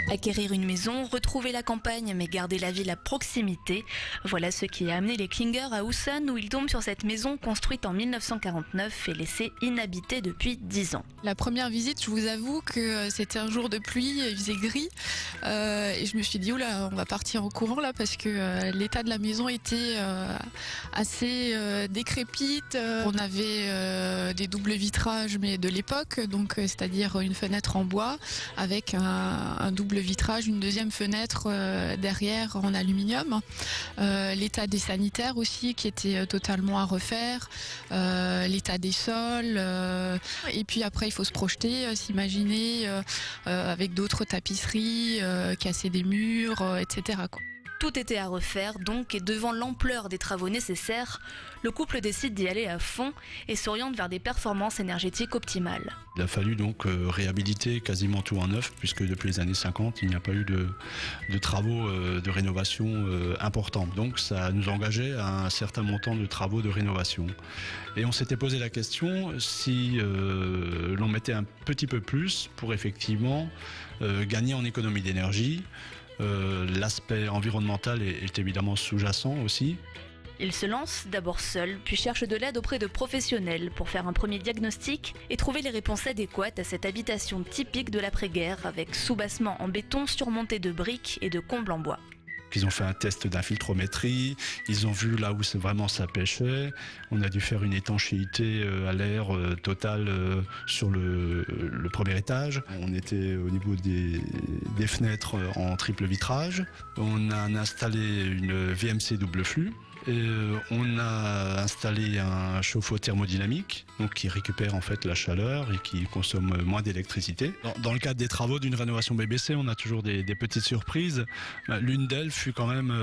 Acquérir une maison, retrouver la campagne mais garder la ville à proximité, voilà ce qui a amené les Klinger à Housson où ils tombent sur cette maison construite en 1949 et laissée inhabitée depuis 10 ans. La première visite, je vous avoue que c'était un jour de pluie, il faisait gris et je me suis dit oula, on va partir en courant là parce que l'état de la maison était assez décrépite. On avait des doubles vitrages mais de l'époque, donc c'est-à-dire une fenêtre en bois avec un double vitrage, une deuxième fenêtre derrière en aluminium. L'état des sanitaires aussi qui était totalement à refaire, l'état des sols, et puis après il faut se projeter, s'imaginer avec d'autres tapisseries, casser des murs, etc. quoi. Tout était à refaire donc, et devant l'ampleur des travaux nécessaires, le couple décide d'y aller à fond et s'oriente vers des performances énergétiques optimales. Il a fallu donc réhabiliter quasiment tout en neuf, puisque depuis les années 50, il n'y a pas eu de travaux de rénovation importants. Donc ça nous engageait à un certain montant de travaux de rénovation. Et on s'était posé la question si l'on mettait un petit peu plus pour effectivement gagner en économie d'énergie. L'aspect environnemental est évidemment sous-jacent aussi. Il se lance d'abord seul, puis cherche de l'aide auprès de professionnels pour faire un premier diagnostic et trouver les réponses adéquates à cette habitation typique de l'après-guerre avec soubassement en béton surmonté de briques et de combles en bois. Ils ont fait un test d'infiltrométrie, ils ont vu là où vraiment ça pêchait. On a dû faire une étanchéité à l'air totale sur le premier étage. On était au niveau des fenêtres en triple vitrage. On a installé une VMC double flux. Et on a installé un chauffe-eau thermodynamique, donc qui récupère en fait la chaleur et qui consomme moins d'électricité. Dans le cadre des travaux d'une rénovation BBC, on a toujours des petites surprises. L'une d'elles fut quand même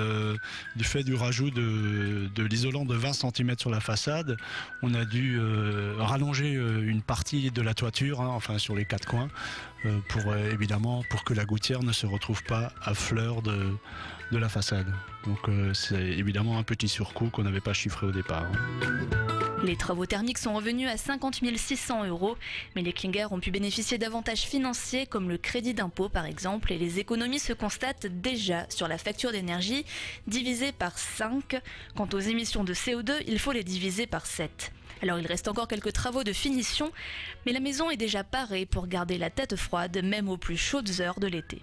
du fait du rajout de l'isolant de 20 cm sur la façade. On a dû rallonger une partie de la toiture, enfin sur les 4 coins, pour que la gouttière ne se retrouve pas à fleur de la façade. Donc c'est évidemment un petit surcoût qu'on n'avait pas chiffré au départ. Les travaux thermiques sont revenus à 50 600 €, mais les Klinger ont pu bénéficier d'avantages financiers comme le crédit d'impôt par exemple, et les économies se constatent déjà sur la facture d'énergie divisée par 5. Quant aux émissions de CO2, il faut les diviser par 7. Alors il reste encore quelques travaux de finition, mais la maison est déjà parée pour garder la tête froide même aux plus chaudes heures de l'été.